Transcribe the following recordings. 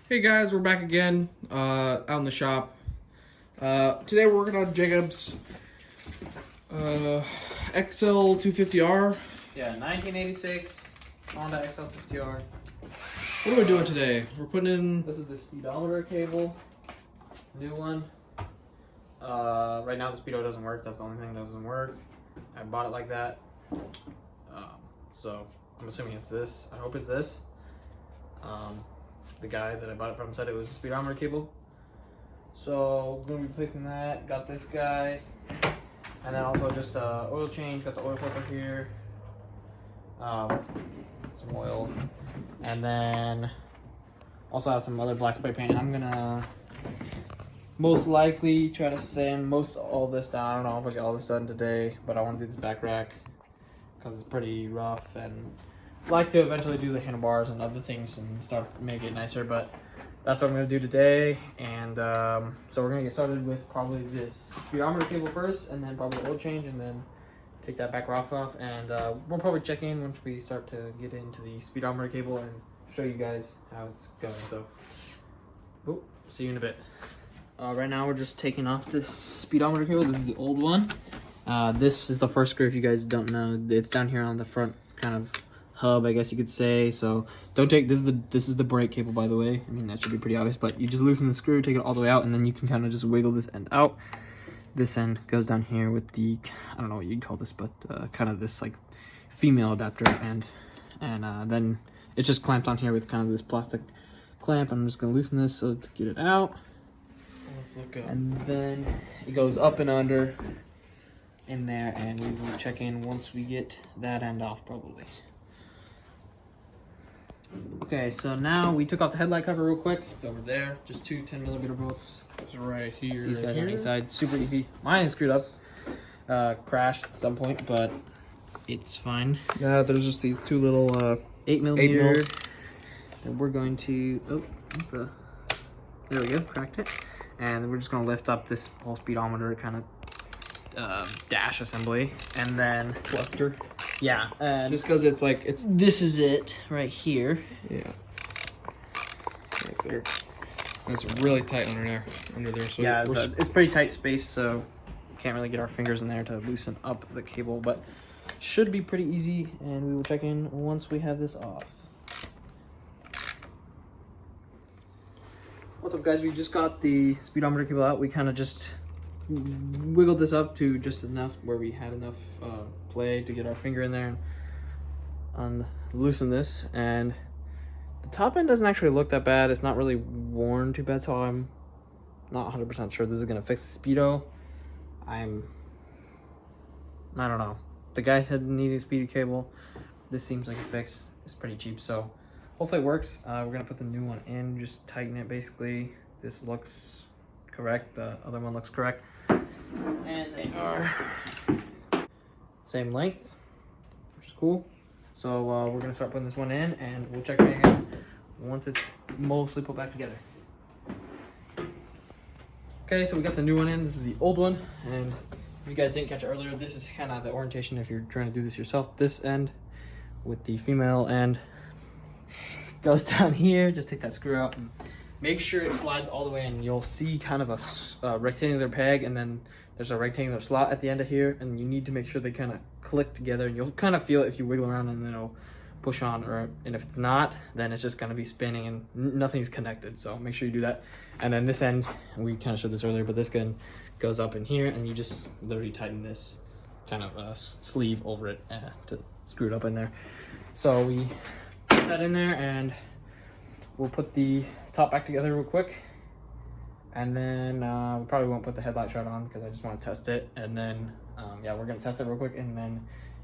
Hey guys, we're back again out in the shop. Today we're working on Jacob's XL250R. Yeah, 1986 Honda XL250R. What are we doing today? We're putting in... This is the speedometer cable, new one. Right now the speedo doesn't work. That's the only thing that doesn't work. I bought it like that. So I'm assuming it's this. I hope it's this. The guy that I bought it from said it was the speedometer cable. So we're gonna be replacing that. Got this guy, and then also just oil change. Got the oil filter here. Some oil, and then also have some other black spray paint. I'm gonna most likely try to sand most all this down. I don't know if I get all this done today, but I want to do this back rack because it's pretty rough, and I'd like to eventually do the handlebars and other things and start make it nicer. But that's what I'm gonna do today, and so we're gonna get started with probably this speedometer cable first, and then probably oil change, and then take that back rock off, and we'll probably check in once we start to get into the speedometer cable and show you guys how it's going. So, see you in a bit. Right now we're just taking off the speedometer cable. This is the old one. This is the first screw. If you guys don't know, it's down here on the front kind of hub, I guess you could say. So don't take this is the brake cable, by the way. I mean, that should be pretty obvious, but you just loosen the screw, take it all the way out, and then you can kind of just wiggle this end out. This end goes down here with the, I don't know what you'd call this, but kind of this like female adapter, and then it's just clamped on here with kind of this plastic clamp. I'm just gonna loosen this so to get it out. Let's look up. And then it goes up and under in there, and we will check in once we get that end off probably. Okay, so now we took off the headlight cover real quick. It's over there. Just two 10mm bolts. It's right here. These guys are inside. Super easy. Mine is screwed up. Crashed at some point, but it's fine. Yeah, there's just these two little 8mm. And we're going to... there we go. Cracked it. And then we're just going to lift up this whole speedometer kind of dash assembly. And then... cluster. Yeah. And just because it's like... This is it right here. Yeah. Right there. It's really tight under there. So yeah, it's pretty tight space, so can't really get our fingers in there to loosen up the cable, but should be pretty easy, and we will check in once we have this off. What's up, guys? We just got the speedometer cable out. We kind of just wiggled this up to just enough where we had enough play to get our finger in there and loosen this, and the top end doesn't actually look that bad. It's not really worn too bad, so I'm not 100% sure this is gonna fix the speedo. I don't know. The guy said needed a speedo cable. This seems like a fix. It's pretty cheap, so hopefully it works. We're gonna put the new one in, just tighten it basically. This looks correct. The other one looks correct, and they are same length, which is cool. So we're gonna start putting this one in, and we'll check it in once it's mostly put back together. Okay, so we got the new one in. This is the old one, and if you guys didn't catch it earlier, this is kind of the orientation if you're trying to do this yourself. This end with the female end goes down here. Just take that screw out and make sure it slides all the way in. You'll see kind of a rectangular peg, and then there's a rectangular slot at the end of here, and you need to make sure they kind of click together, and you'll kind of feel it if you wiggle around, and then it'll push on, and if it's not, then it's just going to be spinning and nothing's connected. So make sure you do that. And then this end, we kind of showed this earlier, but this end goes up in here, and you just literally tighten this kind of sleeve over it to screw it up in there. So we put that in there, and we'll put the top back together real quick, and then we probably won't put the headlight shroud on because I just want to test it. And then yeah, we're going to test it real quick, and then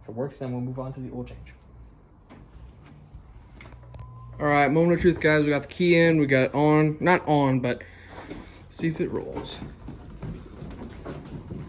if it works, then we'll move on to the oil change. All right, moment of truth, guys. We got the key in. We got it on. Not on, but see if it rolls.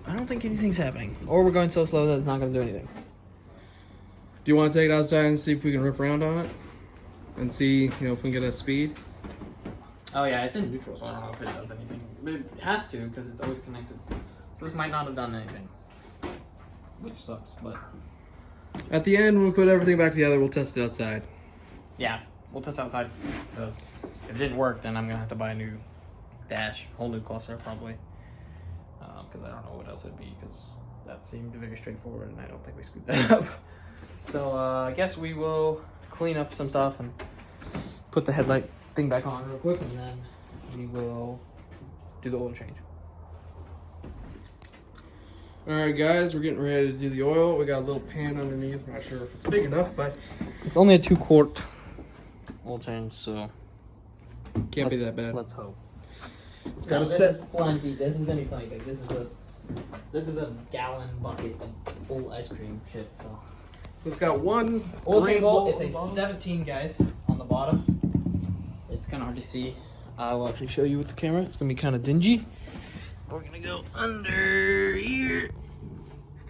I don't think anything's happening, or we're going so slow that it's not going to do anything. Do you want to take it outside and see if we can rip around on it and see, if we can get a speed? Oh yeah, it's in neutral, so I don't know if it does anything. It has to, because it's always connected. So this might not have done anything, which sucks, but at the end, when we put everything back together, we'll test it outside. yeah, we'll test outside, because If it didn't work, then I'm gonna have to buy a new dash, whole new cluster probably, because I don't know what else it'd be, because that seemed very straightforward and I don't think we screwed that up. So I guess we will clean up some stuff and put the headlight thing back on real quick, and then we will do the oil change. Alright guys, we're getting ready to do the oil. We got a little pan underneath. I'm not sure if it's big enough, but It's only a 2-quart oil change, so can't be that bad. let's hope. It's got a set. This is plenty. This is gonna be plenty big. This is a gallon bucket of old ice cream shit. So it's got one oil drain change bolt. bolt It's a on the bottom. 17, guys, on the bottom. It's kind of hard to see. I will actually show you with the camera. It's gonna be kind of dingy. We're gonna go under here.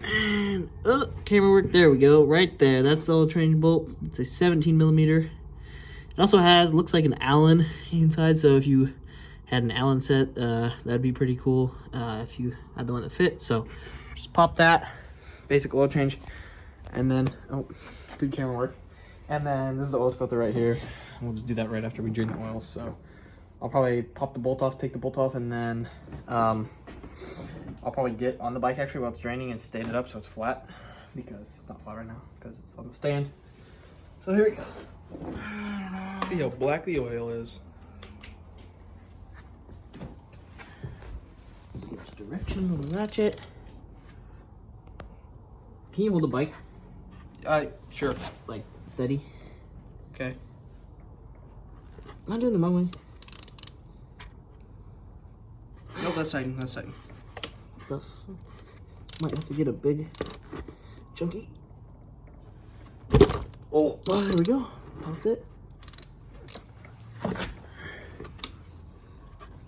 And oh, camera work. There we go. Right there. That's the oil change bolt. It's a 17 millimeter. It also has, looks like an Allen inside. So if you had an Allen set, that'd be pretty cool if you had the one that fit. So just pop that. Basic oil change. And then, oh, good camera work. And then this is the oil filter right here. We'll just do that right after we drain the oil. So I'll probably pop the bolt off, take the bolt off, and then I'll probably get on the bike actually while it's draining and stand it up so it's flat, because it's not flat right now because it's on the stand. So here we go. See how black the oil is. Switch direction with the ratchet. Can you hold the bike Sure. like steady? Okay. Am I doing the wrong way? No, that side. That side. Stuff. Might have to get a big chunky. Oh, there we go. Popped it.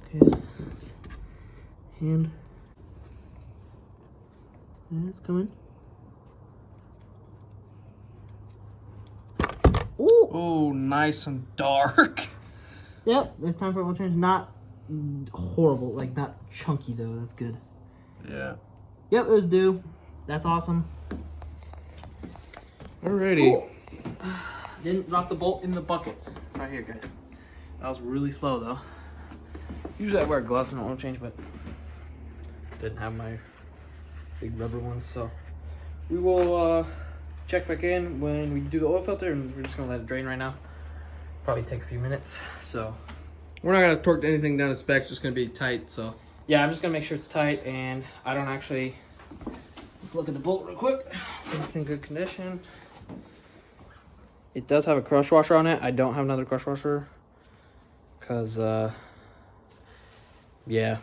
Okay. Hand. Yeah, it's coming. Oh! Oh, nice and dark. Yep, it's time for oil change. Not horrible, like not chunky though. That's good. Yeah. Yep, it was due. That's awesome. Alrighty. Cool. Didn't drop the bolt in the bucket. It's right here, guys. That was really slow though. Usually I wear gloves and oil change, but didn't have my big rubber ones. So we will check back in when we do the oil filter, and we're just gonna let it drain right now. Probably take a few minutes. So We're not gonna torque anything down to specs. It's just gonna be tight. So yeah, I'm just gonna make sure it's tight, and I don't actually. Let's look at the bolt real quick. See if it's in good condition. It does have a crush washer on it. I don't have another crush washer, cause yeah.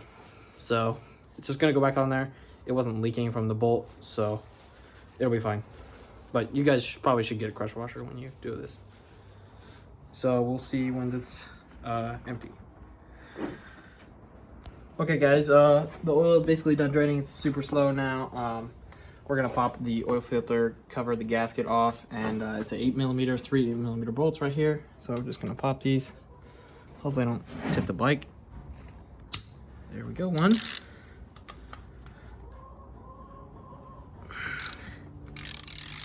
So it's just gonna go back on there. It wasn't leaking from the bolt, so it'll be fine. But you guys probably should get a crush washer when you do this. So we'll see when it's empty. Okay guys, the oil is basically done draining. It's super slow now. We're gonna pop the oil filter, cover the gasket off, and it's an 8mm, 3 8mm bolts right here. So we're just gonna pop these. Hopefully I don't tip the bike. There we go, one.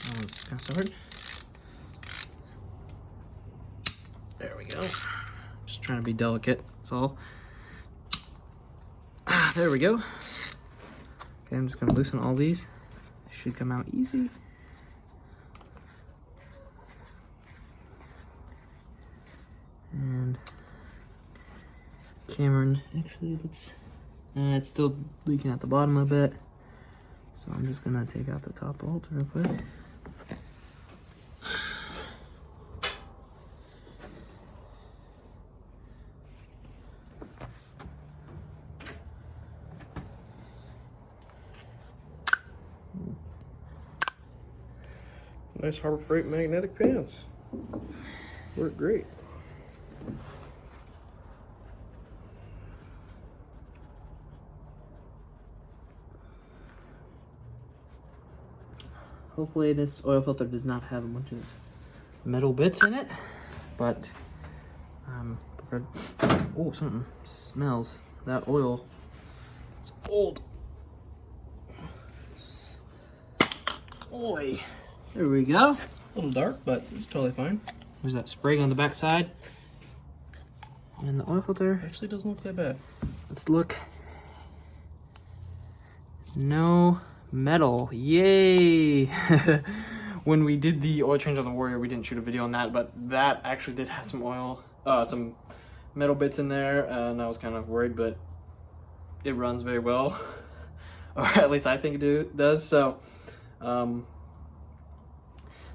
That was gonna start. There we go. Just trying to be delicate, that's all. There we go. Okay, I'm just gonna loosen all these. Should come out easy. And Cameron, actually, let's. It's still leaking at the bottom a bit, so I'm just gonna take out the top bolt real quick. nice Harbor Freight magnetic pants. Work great. Hopefully this oil filter does not have a bunch of metal bits in it, but oh, something smells. That oil is old. Oi. There we go. A little dark, but it's totally fine. There's that spring on the back side. And the oil filter Actually doesn't look that bad. Let's look. No metal. Yay! When we did the oil change on the Warrior, we didn't shoot a video on that, but that actually did have some oil, some metal bits in there, and I was kind of worried, but it runs very well. Or at least I think it does. So,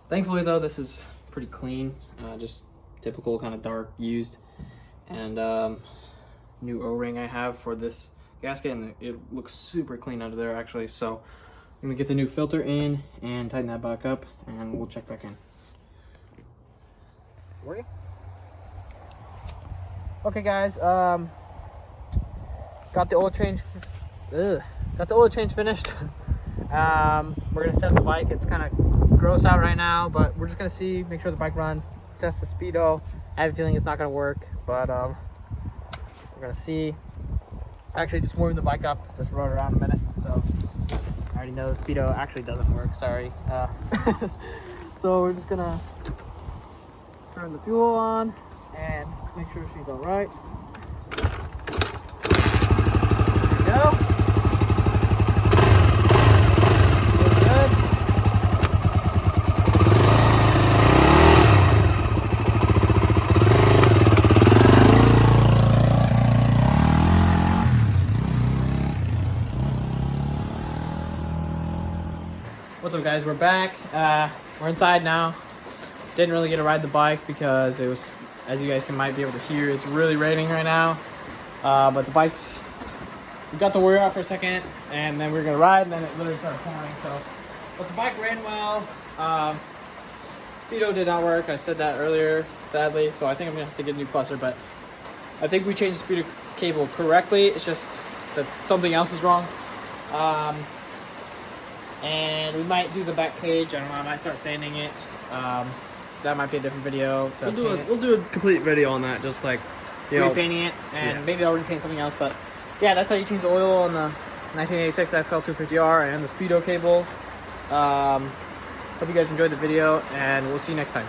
thankfully though, this is pretty clean. Just typical kind of dark used. And new O-ring I have for this gasket, and it looks super clean under there actually. So I'm gonna get the new filter in and tighten that back up, and we'll check back in. Ready? Okay guys, got the oil change finished. We're gonna test the bike. It's kind of gross out right now, but we're just gonna see, make sure the bike runs, test the speedo. I have a feeling it's not gonna work, but we're gonna see. Actually, just warming the bike up, just rode around a minute, so I already know the speedo actually doesn't work, sorry. So we're just gonna turn the fuel on and make sure she's all right. There we go. Feels good. What's up guys, we're back. We're inside now. Didn't really get to ride the bike because it was, as you guys might be able to hear, it's really raining right now. But the bike's, we got the Warrior out for a second and then we were gonna ride and then it literally started pouring. So, but the bike ran well. Speedo did not work, I said that earlier, sadly. So I think I'm gonna have to get a new cluster, but I think we changed the speedo cable correctly. It's just that something else is wrong. And we might do the back cage. I don't know, I might start sanding it. That might be a different video. We'll do a complete video on that, just like, you know, repainting it, and maybe I'll repaint something else. But yeah, that's how you change the oil on the 1986 XL250R and the speedo cable. Hope you guys enjoyed the video, and we'll see you next time.